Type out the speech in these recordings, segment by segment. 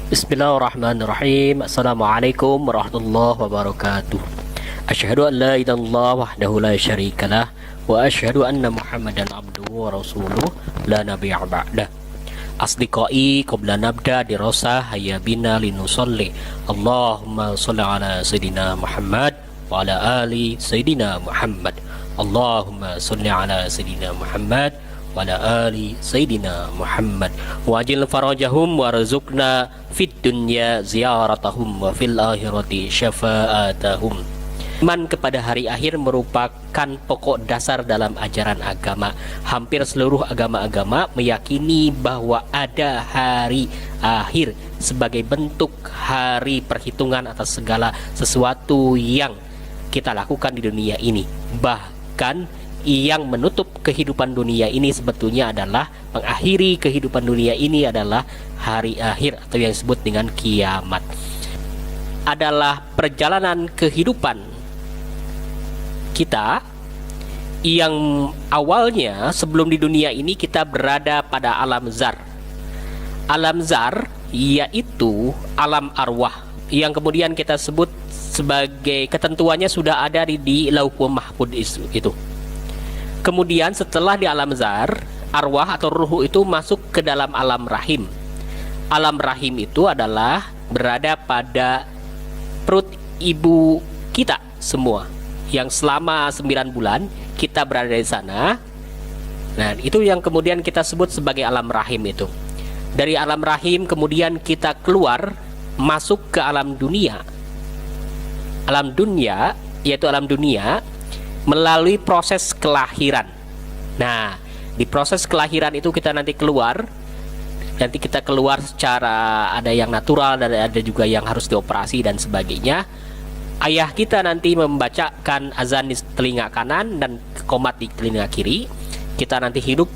Bismillahirrahmanirrahim. Assalamualaikum warahmatullahi wabarakatuh. Asyhadu an la ilaha illallah wahdahu la syarikalah wa asyhadu anna Muhammadan abduhu wa rasuluh la nabiyya ba'dah. Asdiqai qabla nabda dirasa hayya bina linusalli. Allahumma shalli ala sayidina Muhammad wa ala ali sayidina Muhammad. Allahumma shalli ala sayidina Muhammad wa ala ali sayidina Muhammad wajil farajahum warzuqna fid dunya ziyaratahum wa fil akhirati syafa'atahum. Iman kepada hari akhir merupakan pokok dasar dalam ajaran agama. Hampir seluruh agama-agama meyakini bahwa ada hari akhir sebagai bentuk hari perhitungan atas segala sesuatu yang kita lakukan di dunia ini. Bahkan yang menutup kehidupan dunia ini sebetulnya adalah mengakhiri kehidupan dunia ini adalah hari akhir atau yang disebut dengan kiamat. Adalah perjalanan kehidupan kita yang awalnya sebelum di dunia ini kita berada pada alam zar. Alam zar yaitu alam arwah yang kemudian kita sebut sebagai ketentuannya sudah ada di Lauhul Mahfuz itu. Kemudian setelah di alam zar, arwah atau ruh itu masuk ke dalam alam rahim. Alam rahim itu adalah berada pada perut ibu kita semua, yang selama 9 bulan kita berada di sana. Nah, itu yang kemudian kita sebut sebagai alam rahim itu. Dari alam rahim kemudian kita keluar masuk ke alam dunia. Alam dunia yaitu alam dunia melalui proses kelahiran. Nah, di proses kelahiran itu kita nanti keluar. Nanti kita keluar secara ada yang natural dan ada juga yang harus dioperasi dan sebagainya. Ayah kita nanti membacakan azan di telinga kanan dan qomat di telinga kiri. Kita nanti hidup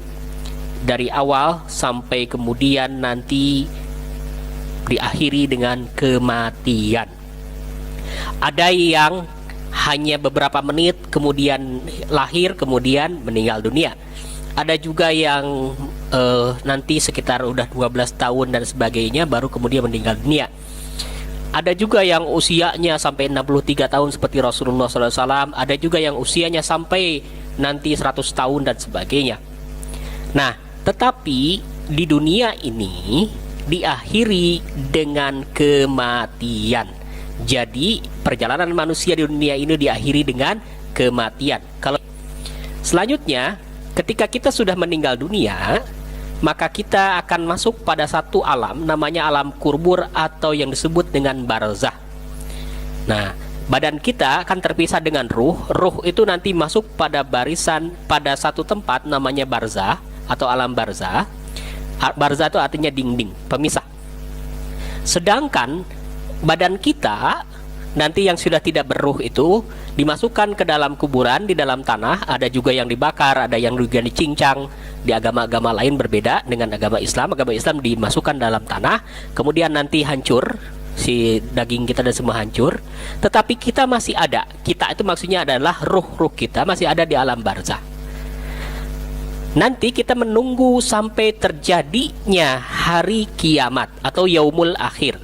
dari awal sampai kemudian nanti diakhiri dengan kematian. Ada yang hanya beberapa menit kemudian lahir kemudian meninggal dunia. Ada juga yang nanti sekitar udah 12 tahun dan sebagainya baru kemudian meninggal dunia. Ada juga yang usianya sampai 63 tahun seperti Rasulullah SAW. Ada juga yang usianya sampai nanti 100 tahun dan sebagainya. Nah, tetapi di dunia ini diakhiri dengan kematian. Jadi perjalanan manusia di dunia ini diakhiri dengan kematian. Kalau selanjutnya, ketika kita sudah meninggal dunia, maka kita akan masuk pada satu alam namanya alam kubur atau yang disebut dengan barzah. Nah, badan kita akan terpisah dengan ruh. Ruh itu nanti masuk pada barisan pada satu tempat namanya barzah atau alam barzah. Barzah itu artinya dinding, pemisah. Sedangkan badan kita nanti yang sudah tidak berruh itu dimasukkan ke dalam kuburan di dalam tanah. Ada juga yang dibakar, ada yang juga dicincang. Di agama-agama lain berbeda dengan agama Islam. Agama Islam dimasukkan dalam tanah, kemudian nanti hancur, si daging kita dan semua hancur. Tetapi kita masih ada. Kita itu maksudnya adalah ruh-ruh kita masih ada di alam barzah. Nanti kita menunggu sampai terjadinya hari kiamat atau yaumul akhir.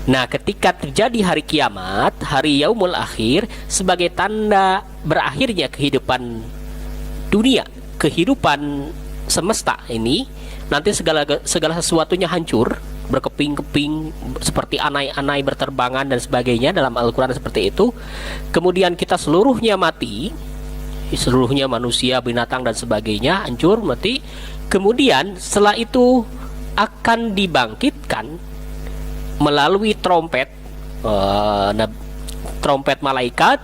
Nah, ketika terjadi hari kiamat, hari yaumul akhir, sebagai tanda berakhirnya kehidupan dunia, kehidupan semesta ini, nanti segala sesuatunya hancur, berkeping-keping seperti anai-anai berterbangan dan sebagainya dalam Al-Quran seperti itu. Kemudian kita seluruhnya mati, seluruhnya manusia, binatang dan sebagainya hancur, mati. Kemudian setelah itu akan dibangkitkan melalui trompet, trompet malaikat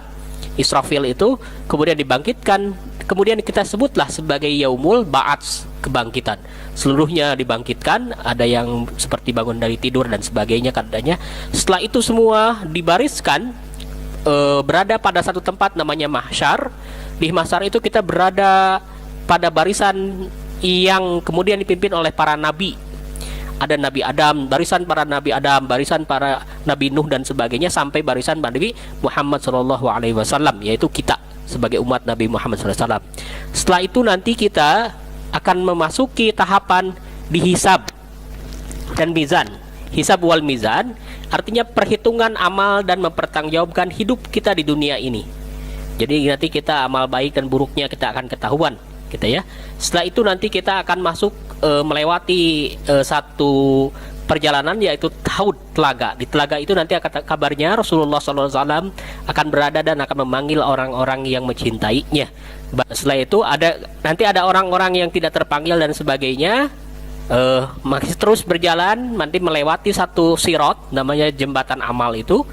Israfil itu, kemudian dibangkitkan. Kemudian kita sebutlah sebagai yaumul ba'ats, kebangkitan. Seluruhnya dibangkitkan, ada yang seperti bangun dari tidur dan sebagainya katanya. Setelah itu semua dibariskan, berada pada satu tempat namanya mahsyar. Di mahsyar itu kita berada pada barisan yang kemudian dipimpin oleh para nabi. Ada Nabi Adam, barisan para Nabi Adam, barisan para Nabi Nuh dan sebagainya, sampai barisan Nabi Muhammad SAW, yaitu kita sebagai umat Nabi Muhammad SAW. Setelah itu nanti kita akan memasuki tahapan dihisab dan mizan. Hisab wal mizan artinya perhitungan amal dan mempertanggungjawabkan hidup kita di dunia ini. Jadi nanti kita amal baik dan buruknya kita akan ketahuan, gitu ya. Setelah itu nanti kita akan masuk melewati satu perjalanan, yaitu Taud, telaga. Di telaga itu nanti akan kabarnya Rasulullah SAW akan berada dan akan memanggil orang-orang yang mencintainya. Setelah itu nanti ada orang-orang yang tidak terpanggil dan sebagainya. Masih terus berjalan, nanti melewati satu sirot, namanya jembatan amal itu,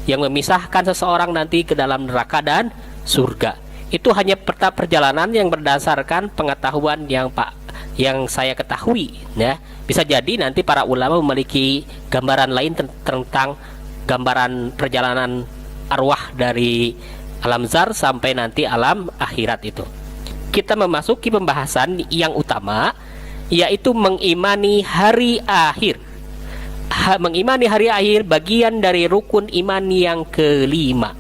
yang memisahkan seseorang nanti ke dalam neraka dan surga. Itu hanya peta perjalanan yang berdasarkan pengetahuan yang saya ketahui, ya. Bisa jadi nanti para ulama memiliki gambaran lain tentang gambaran perjalanan arwah dari alam zar sampai nanti alam akhirat itu. Kita memasuki pembahasan yang utama, yaitu mengimani hari akhir. Mengimani hari akhir bagian dari rukun iman yang kelima.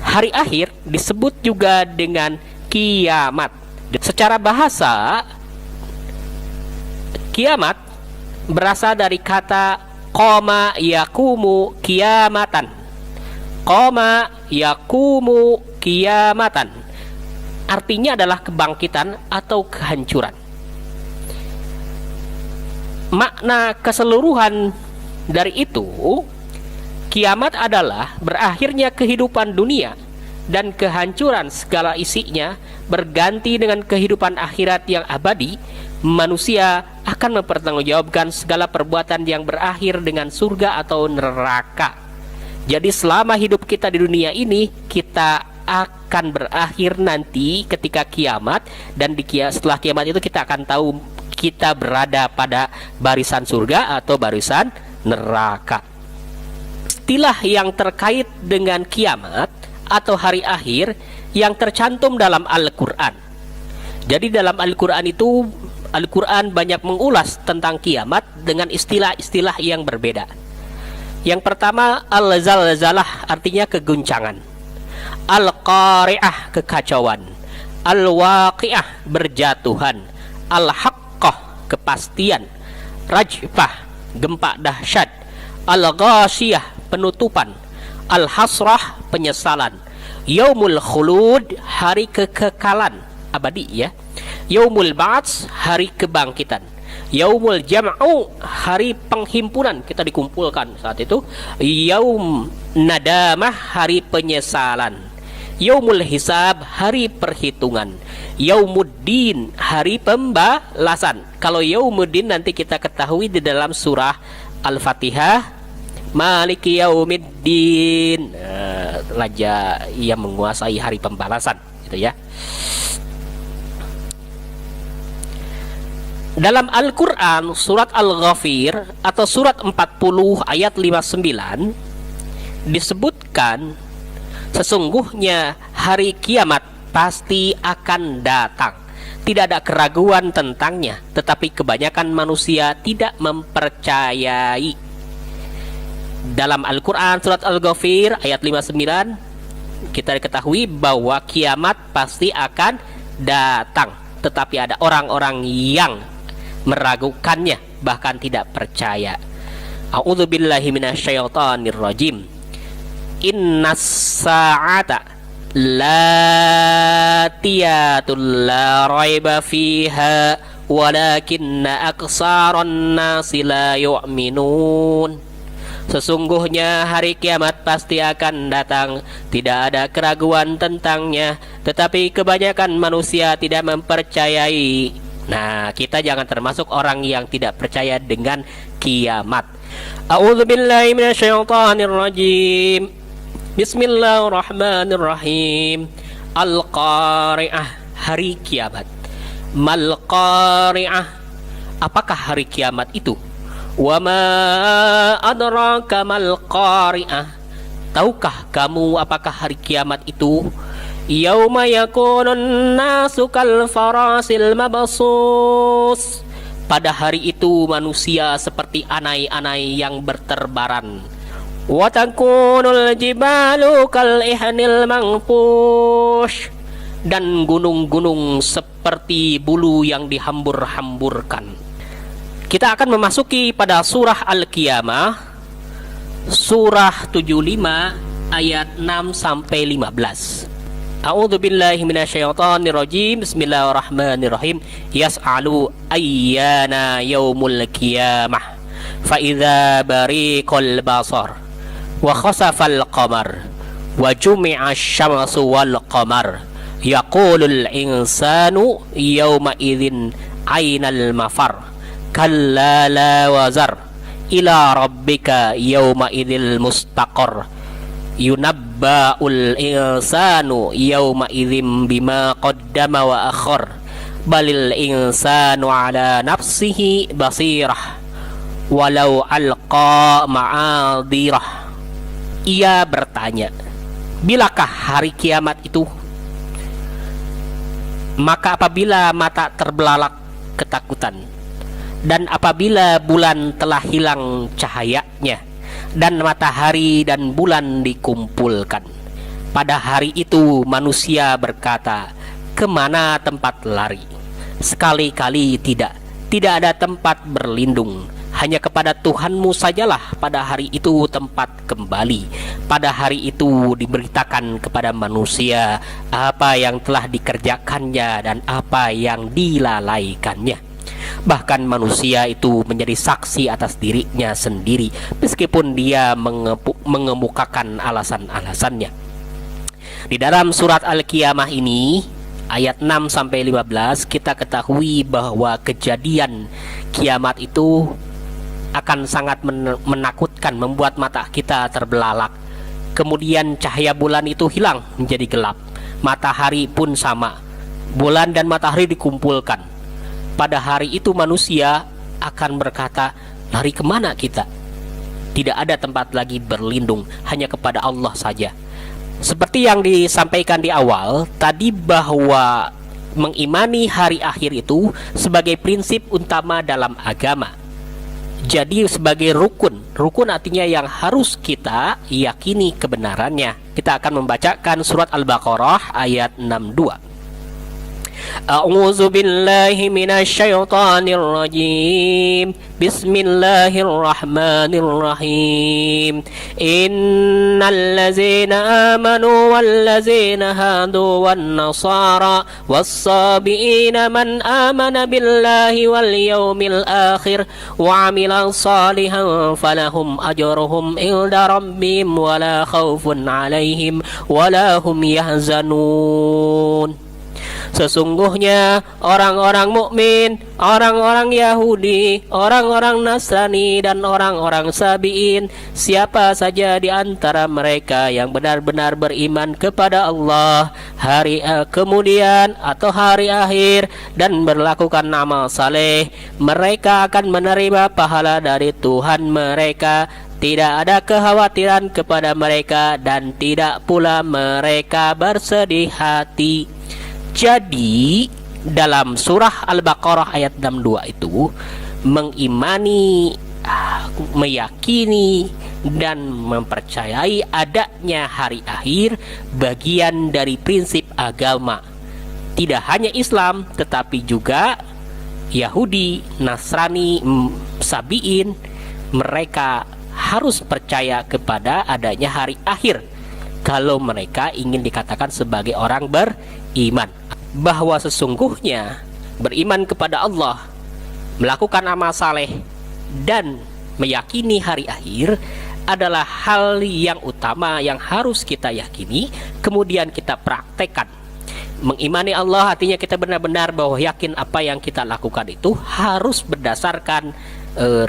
Hari akhir disebut juga dengan kiamat. Secara bahasa, kiamat berasal dari kata qoma yakumu kiamatan. Qoma yakumu kiamatan artinya adalah kebangkitan atau kehancuran. Makna keseluruhan dari itu, kiamat adalah berakhirnya kehidupan dunia dan kehancuran segala isinya berganti dengan kehidupan akhirat yang abadi. Manusia akan mempertanggungjawabkan segala perbuatan yang berakhir dengan surga atau neraka. Jadi selama hidup kita di dunia ini, kita akan berakhir nanti ketika kiamat, dan setelah kiamat itu kita akan tahu kita berada pada barisan surga atau barisan neraka. Istilah yang terkait dengan kiamat atau hari akhir yang tercantum dalam Al-Quran. Jadi dalam Al-Quran itu, Al-Quran banyak mengulas tentang kiamat dengan istilah-istilah yang berbeda. Yang pertama, al-zalzalah artinya keguncangan, al-qari'ah kekacauan, al-waqi'ah berjatuhan, al-haqqah kepastian, rajfah gempa dahsyat, al-ghashiyah penutupan, al-hasrah penyesalan, yaumul khulud hari kekekalan abadi, ya. Yaumul ba'ats hari kebangkitan, yaumul jam'u hari penghimpunan, kita dikumpulkan saat itu, yaum nadamah hari penyesalan, yaumul hisab hari perhitungan, yaumuddin hari pembalasan. Kalau yaumuddin nanti kita ketahui di dalam surah Al-Fatihah, Maliki yaumiddin, raja yang menguasai hari pembalasan, gitu ya. Dalam Al-Quran, surat Al-Ghafir atau surat 40 ayat 59 disebutkan sesungguhnya hari kiamat pasti akan datang. Tidak ada keraguan tentangnya, tetapi kebanyakan manusia tidak mempercayai. Dalam Al-Quran surat Al-Ghafir ayat 59 kita ketahui bahwa kiamat pasti akan datang, tetapi ada orang-orang yang meragukannya, bahkan tidak percaya. A'udzubillahi minasyaitonirrajim. Innas sa'ata latiyatul la raiba fiha walakinna aksaran nasi la yu'minun. Sesungguhnya hari kiamat pasti akan datang, tidak ada keraguan tentangnya, tetapi kebanyakan manusia tidak mempercayai. Nah, kita jangan termasuk orang yang tidak percaya dengan kiamat. A'udzubillahi minasyaitonirrajim. Bismillahirrahmanirrahim. Al-Qari'ah, hari kiamat. Mal-Qari'ah, apakah hari kiamat itu? Wa ma adraka mal-Qari'ah, tahukah kamu apakah hari kiamat itu? Yauma yakunun nasu kal farasil mabsus, pada hari itu manusia seperti anai-anai yang berterbaran. Wa takunul jibalu kal ihnil manfush, dan gunung-gunung seperti bulu yang dihambur-hamburkan. Kita akan memasuki pada surah Al-Qiyamah, surah 75 ayat 6 sampai 15. A'udzu billahi minasyaitonir rajim. Bismillahirrahmanirrahim. Yas'alu ayyana yaumul qiyamah fa idza bariqal basar wa khasafal qamar wa jumi'a asy-syamsu wal qamar yaqulul insanu yawma idzin ainal mafar kalla la wazar ila rabbika yawma idzil mustaqar yunabba'ul insanu yawma idzim bima qaddama wa akhar balil insanu ala nafsihi basirah walau alqa ma'adirah. Ia bertanya, bilakah hari kiamat itu? Maka apabila mata terbelalak ketakutan, dan apabila bulan telah hilang cahayanya, dan matahari dan bulan dikumpulkan, pada hari itu manusia berkata, kemana tempat lari? Sekali-kali tidak ada tempat berlindung. Hanya kepada Tuhanmu sajalah pada hari itu tempat kembali. Pada hari itu diberitakan kepada manusia apa yang telah dikerjakannya dan apa yang dilalaikannya. Bahkan manusia itu menjadi saksi atas dirinya sendiri, meskipun dia mengemukakan alasan-alasannya. Di dalam surat Al-Qiyamah ini, ayat 6 sampai 15, kita ketahui bahwa kejadian kiamat itu akan sangat menakutkan, membuat mata kita terbelalak. Kemudian cahaya bulan itu hilang menjadi gelap. Matahari pun sama. Bulan dan matahari dikumpulkan. Pada hari itu manusia akan berkata, lari kemana kita? Tidak ada tempat lagi berlindung, hanya kepada Allah saja. Seperti yang disampaikan di awal tadi, bahwa mengimani hari akhir itu sebagai prinsip utama dalam agama. Jadi sebagai rukun artinya yang harus kita yakini kebenarannya. Kita akan membacakan surat Al-Baqarah ayat 62. A'udzu billahi minasyaitonir rajim. Bismillahirrahmanirrahim. Innal ladzina amanu wal ladzina hadu wan nasara was-sabiina man amana billahi wal yawmil akhir wa 'amila shalihan falahum ajruhum inda rabbihim wala khaufun 'alaihim wala hum yahzanun. Sesungguhnya orang-orang mukmin, orang-orang Yahudi, orang-orang Nasrani, dan orang-orang Sabiin, siapa saja di antara mereka yang benar-benar beriman kepada Allah, hari kemudian atau hari akhir, dan melakukan amal saleh, mereka akan menerima pahala dari Tuhan mereka. Tidak ada kekhawatiran kepada mereka, dan tidak pula mereka bersedih hati. Jadi dalam surah Al-Baqarah ayat 62 itu mengimani, meyakini dan mempercayai adanya hari akhir bagian dari prinsip agama. Tidak hanya Islam tetapi juga Yahudi, Nasrani, Sabiin, mereka harus percaya kepada adanya hari akhir kalau mereka ingin dikatakan sebagai orang beriman. Bahwa sesungguhnya beriman kepada Allah, melakukan amal saleh, dan meyakini hari akhir adalah hal yang utama yang harus kita yakini, kemudian kita praktekkan. Mengimani Allah artinya kita benar-benar bahwa yakin apa yang kita lakukan itu harus berdasarkan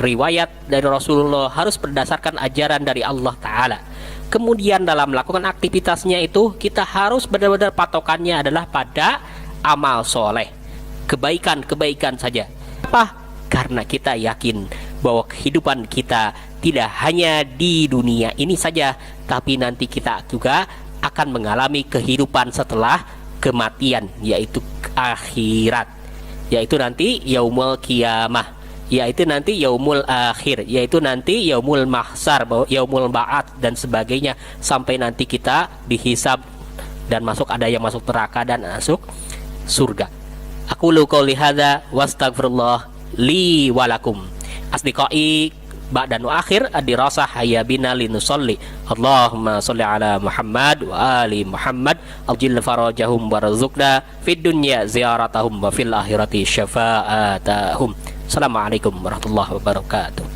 riwayat dari Rasulullah, harus berdasarkan ajaran dari Allah Ta'ala. Kemudian dalam melakukan aktivitasnya itu kita harus benar-benar patokannya adalah pada amal soleh, kebaikan-kebaikan saja. Apa? Karena kita yakin bahwa kehidupan kita tidak hanya di dunia ini saja, tapi nanti kita juga akan mengalami kehidupan setelah kematian, yaitu akhirat, yaitu nanti yaumul qiyamah, yaitu nanti yaumul akhir, yaitu nanti yaumul mahsyar, yaumul ba'ats dan sebagainya, sampai nanti kita dihisab dan masuk, ada yang masuk neraka dan masuk surga. Aku qouli hadza wastaghfirullah li walakum. Asdiqai ba'da nu akhir ad-dirasah hayya bina linusolli. Allahumma sholli ala Muhammad wa ali Muhammad ajil farajahum warzuqna fid dunya ziyaratahum wa fil akhirati syafa'atahum. Assalamualaikum warahmatullahi wabarakatuh.